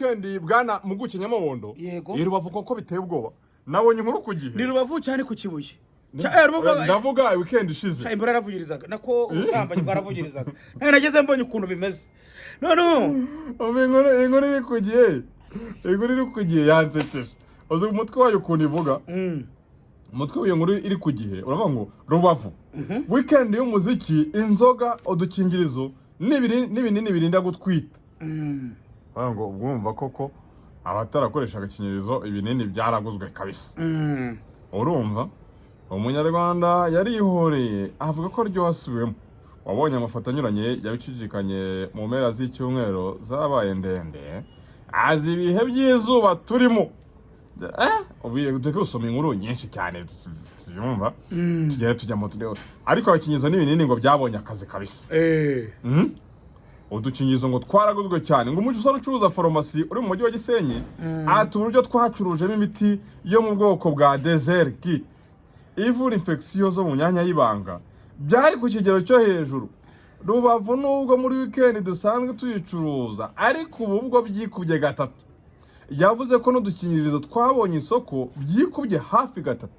weekend bwana muguke Nyamabondo Yego. Rubavu koko biteye ubwoba nabonye inkuru ku gihe ni Rubavu cyane ku Kibuye ndavuga weekend ishize imbura yaravugirizaga nako usambanye bwaravugirizaga nageze mbonye ukuntu bimeze none inkuru iri ku gihe inkuru iri ku gihe yansekeje uzi umutwe wayo ukuntu ivuga umutwe w'iyo nkuru iri ku gihe uravuga ngo Rubavu weekend y'umuziki inzoga udukingirizo n'ibinini birinda gutwita ngo ubwumva koko abatarakoresha agakingirizo ibinini byaraguzwe kabisa urumva umunyarwanda yarihoreye avuga ko ryohasubiwemo wabonye amafoto anyuranye yabicicikanye mu mpera z'icyumweru zabaye ndende azi ibihe by'izuba turimo ubiye gusoma inkuru nyinshi cyane tuyumva tugere tujya mu turere ariko abakingirizo n'ibinini ngo byabonye akazi kabisa udukingirizo ngo twaraguzwe cyane ngo umuco usa ucuruza farumasi uri mu mujyi wa Gisenyi ati uburyo twacurujemo imiti yo mu bwoko bwa Desert Kit ivura infection zo mu myanya y'ibanga byari ku kigero cyo hejuru Rubavu nubwo muri weekend dusanzwe tuyicuruza ariko ubu bwo byikubye gatatu yavuze ko n'udukingirizo twabonye isoko byikubye hafi gatatu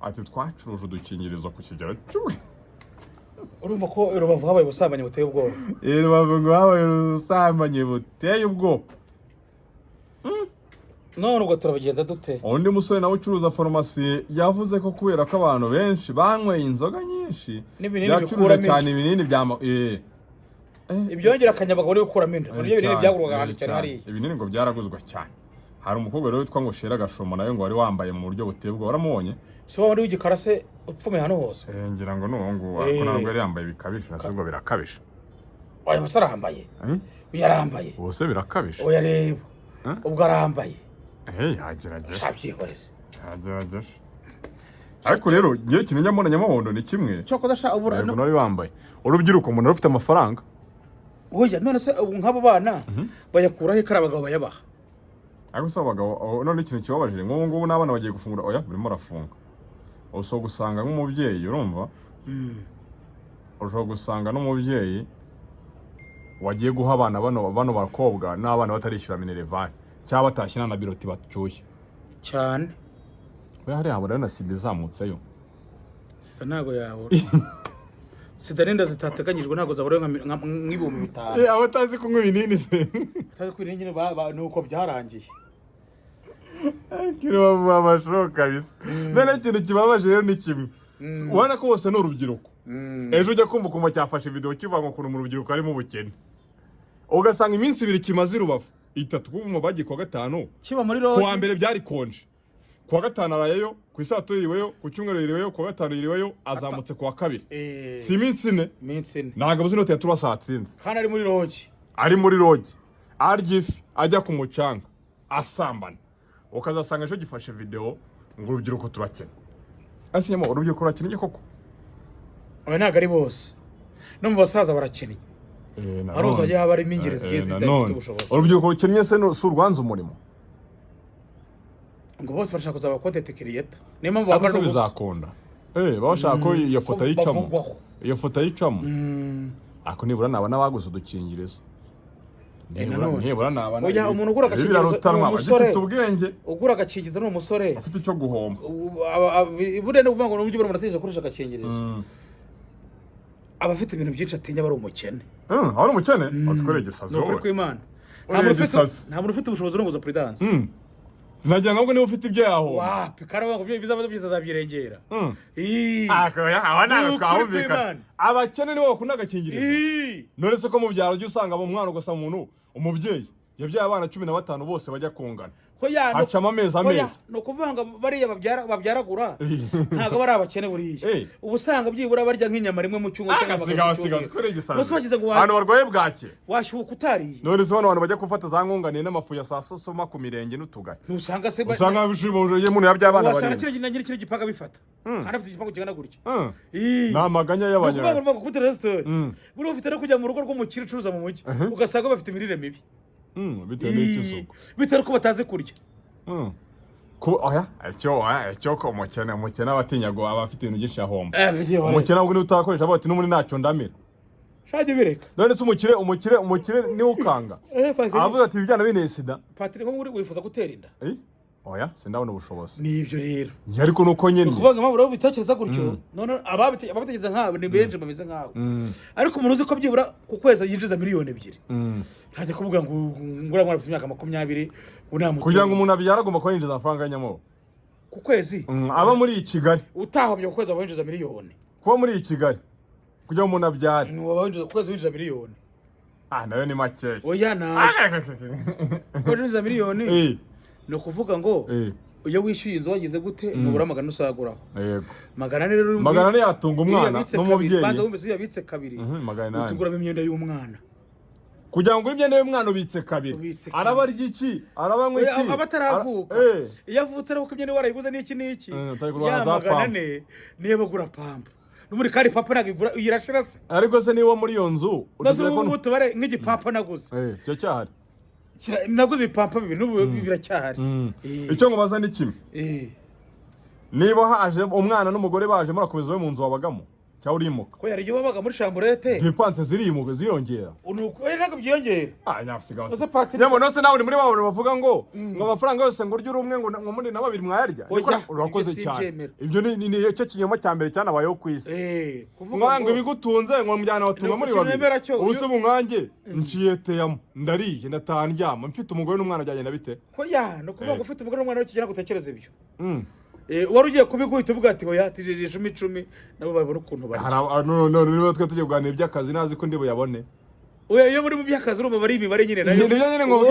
ati twacuruje udukingirizo ku kigero cy'ubu urumva ko Rubavu habaye ubusambanyi buteye ubwoba Rubavu ngo habaye ubusambanyi buteye ubwoba none ubwo turabigenza dute undi musore nawe ucuruza farumasi yavuze ko kubera ko abantu benshi banyweye inzoga nyinshi byacuruje cyane ibinini bya ibyongera akanyabaga uri gukuramo inda ibyo binini byagurwaga ahantu cyane hari ibinini ngo byaraguzwe cyane hari umukobwa rero witwa ngo Shera Gashomo nawe ngo wari wambaye mu buryo buteye ubwoba waramubonye so wandi w'igikarase upfume hano hose ngira ngo n'uwo ariko ntabwo yari yambaye bikabije nasubwo birakabije oya musara arambaye yarambaye bose birakabije oya reba ubwo arambaye yagerageje yagerageje ariko rero ngiye kinenya mbona Nyamabondo ni kimwe cyo kodasha ubura no nari wambaye urubyiruko umuntu rufite amafaranga oya none se nk'abo bana bayakuraho ikarabagabo bayabaha ariko se abagabo none ikintu kibabaje nk'ubu ngubu n'abana bagiye gufungura oya burimo rafunga uso gusanga nk'umubyeyi urumva ushobora gusanga n'umubyeyi wagiye guha abana bano bakobwa n'abana batarishyura minerivani cyangwa batashyira na biroti bacyuye cyane we hari habura na sida izamutseyo sida ntago yabura sida n'inda zitateganyijwe ntago zabura nk'ibihumbi 5 abatazi kunywa ibinini se batazi ko ibinini nuko byarangiye kiro bamashoka bisa none ikintu kibabaje rero ni kimwe ubona ko bose n'urubyiruko ejo ujya kumva ukuntu cyafashe video kivuga ngo mu rubyiruko harimo ubukene ugasanga iminsi 2 kimaze Rubavu 3 kuva bagiye kwa gatanu kiba muri roho kwa mbere byari konje kwa gatanu arayeyo ku isato yiriweyo ku cyumweru yiriweyo kwa gatanu yiriweyo azamutse kwa kabiri si iminsi 4 ntago buzi note yaturasatsinze kandi ari muri rogi argifi ajya ku mucanga asambana ukazasanga ejo gifashe video ngo urubyiruko turakena asinyamo urubyiruko rurakennye koko oya ntago ari bose no mu basaza barakennye aroza ajya haba ari ingeri zigiye zidafite ubushobozi urubyiruko rukennye se no surwanza umurimo ngo bose barashaka kuzaba content creator niyo mpamvu baba bizakunda bashaka ko iyo foto yicamo ako nibura nabana baguze udukingirizo nibura nabana oya umuntu ugura agakingirizo umusore ubwenge ugura agakingirizo no umusore afite icyo guhomba burende kuvuga ngo n'uburyo baramuteje koresha agakingirizo abafite ibintu byinshi atinya bari umukene ari umukene azikoreye gisazo no kuri kw'Imana nta muntu ufite ubushobozi no kuza prudence nagira ngo niba ufite ibyo yaho wapi karaba ngo bizaba byiza zabyirengera akoya abana twahumvikana abakene nibo bakunda agakingirizo none se ko mu byaro ujye usanga mu mwana ugasa umuntu umubyeyi yabyaye abana 15 bose bajya kungana hacamo amezi no kuvuga ngo bariya babyaragura ntago bari abakene buriye ubusanga byibura barya nk'inyama rimwe mu cyungo cyangwa koreye gisanzwe hano barwaye bwake washyuka utariye none se abantu bajya gufata za nkunganiye n'amafu ya sasoma ku mirenge n'utugari nusanga se usanga bishiboroye umuntu yabyaye abana bari wasanga kire gipaga bifata kandi afite igipago kingana gutya namaganya y'abanyarwanda kuvuga ngo kuri restaurant buri ufite no kujya mu rugo rw'umukire ucuruza mu mujyi ugasanga bafite imirire mibi bitewe n'ikisuko bitewe ko bataze kurya ko oya icyo ko umukene abatinya ngo abafite ibintu byinshi ahomba umukene ahubwo ni utakoresha bati n'umuri ntacyo ndamira shaje bireka none se umukire ni ukanga avuga ati ibijyana bine sida Patrick ko muri wifuza gutera inda oya sindabona ubushobozi nibyo rero ariko nuko nyene kuvuga ngo maburo bitekereza gutyo none ababitegeza nkawe ni benje bameze nkawe ariko umuntu uzi ko byibura ku kwezi yinjiza miliyoni 2 ntajya kuvuga ngo ngura mwana imyaka 20 unamuti kugira ngo umuntu abyara agomba kuba yinjiza amafaranga y'anyamo ku kwezi aba muri Kigali utahobye ku kwezi abinjiza miliyoni kuba muri Kigali kugira ngo umuntu abyare wabinjiza ku kwezi winjiza miliyoni nayo ni make oya na winjiza miliyoni no kuvuga ngo iyo wishyuye inzu wagize gute ntubura magana usaguraho yego magana rero magana yatunga umwana n'umubyeyi banza wumvise yabitse kabiri utuguramo imyenda y'umwana kugira ngo imyenda y'umwana ubitse kabiri araba ryiki arabanywe iki abataravuka iyo avutse rero ko imyenda warayiguze n'iki ya magana ne niyo bagura pampa numuri kari papa nagigura irashira se ariko se niwo muri iyo nzu nazo ubu tubare nk'igipapa naguze cyo cyahari naguze ipampa n'ubu biracyahari icyo ngo baza ni kimwe niba haje umwana n'umugore baje murakomeza we mu nzu wabagamo cyangwa urimuka ko yari wabaga muri chambrette dipanse zirimuka ziyongera unuko nako byiyongera nyafsiga nyamo nose nawe muri babo bavuga ngo amafaranga yose ngo urye urumwe ngo muri na babiri mwayarya urakoze cyane ibyo ni cyo kinyoma cya mbere cyane abayeho ku isi kuvuga ngo ibigutunze ngo mujyana watunga muri babiri ubuse umwange nciyeteyamo ndariye ndatandyama mfite umugore n'umwana byagenda bite ko no kuvuga ngo ufite umugore n'umwana ukigera gutekereza ibyo wari ugiye kubiguhita uvuga ati oya tijije 10 nabo babona ukuntu bari no niba twe tugiye kuganira iby'akazi nazi ko ndibo yabone oya iyo muri mu by'akazi urumva bari imibare nyine nayo nyine ngo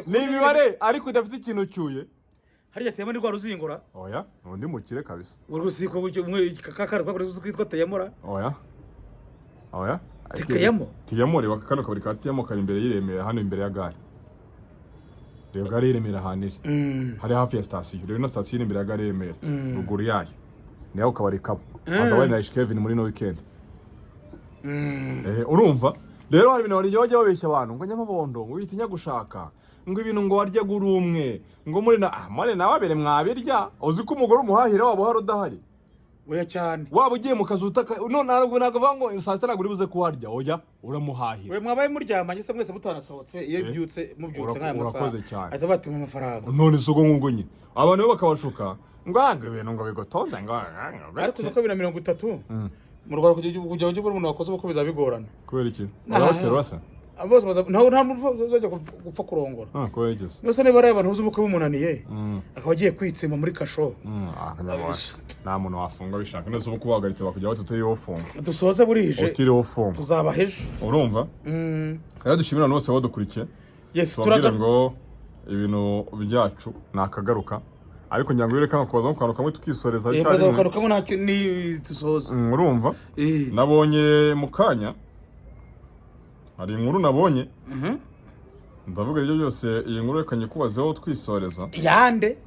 ni imibare ariko idafite ikintu cyuye hariya teyemo ni rwa ruzingura oya undi mukire kabisa urusiko kakara kwa kwitwa teyamora oya teyamo reba kakano kabiri katiyamo kari imbere y'iremera hano imbere ya gare rero gare y'iremera haniri hari hafi ya station rero na station imbere ya gare y'iremera ruguru yayo niho kabari kabo aza wenda Kevin muri no weekend urumva rero hari ibintu bari bajya babeshya abantu ngo nyamabondo ngo bitinya gushaka ngo ibintu ngo warya guri umwe ngo muri na babere mwabirya uzi ko umugore umuhahira wabo hari udahari oya cyane waba ugiye mu kazi none ntabwo navuga ngo saa sita ntabwo uribuze kuharya oya uramuhahira we mwabaye muryamanye se mwese mutanasohotse iyo mubyutse nk'aya masaha ahita batuma amafaranga none isugo nk'ubwo nyine abantu bo bakabashuka ngo ibintu ngo bigotonze ngo ariko nuko 30 mu Rwanda kujya ujya umuntu wakoze uko bizabigorana kubera iki abahoteli basa abose nta muntu uzajya gupfa kurongora kubera iki nose niba ari abantu uzi uko bumunaniye akaba agiye kwitsima muri kasho nta muntu wafunga bishaka nese uko kubagaritse bakujya batutiriho ufunga dusoze burije utiriho ufunga tuzabaheje urumva rero dushimira nose badukurikiye turagira ngo ibintu byacu nakagaruka ariko nyango yerekana kubaza mu kantu kamwe tukisoreza cyane yego kantu kamwe ntacyo ni dusoze urumva nabonye mukanya hari inkuru nabonye ndavuga ibyo byose iyi nkuru rekanye kubazeho twisoreza yande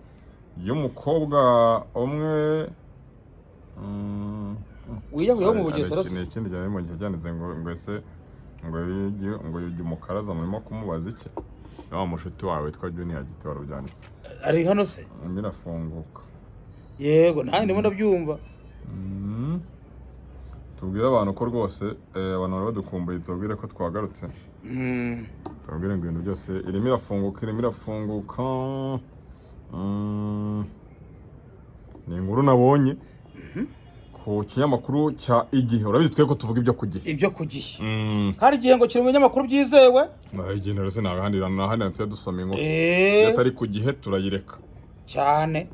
y'umukobwa umwe wiyahuye mu Bugesera ikindi cyane mu gihe cyanditse ngo ese ngo yugi umukaraza murimo kumubaza iki wa mushuti wawe witwa Junior Giti warubyanditse ari hano se birafunguka yego nta ndimo ndabyumva tubwire abantu ko rwose abantu bari badukumbuye tubwire ko twagarutse tubwire ngo ibintu byose irimo irafunguka ni inkuru nabonye ku kinyamakuru cya Igihe urabizi twe ko tuvuga ibyo ku gihe kandi igihe ngo kiri mu binyamakuru byizewe igihe rero se nahandi tujya dusoma inkuru iyo atari ku gihe turayireka cyane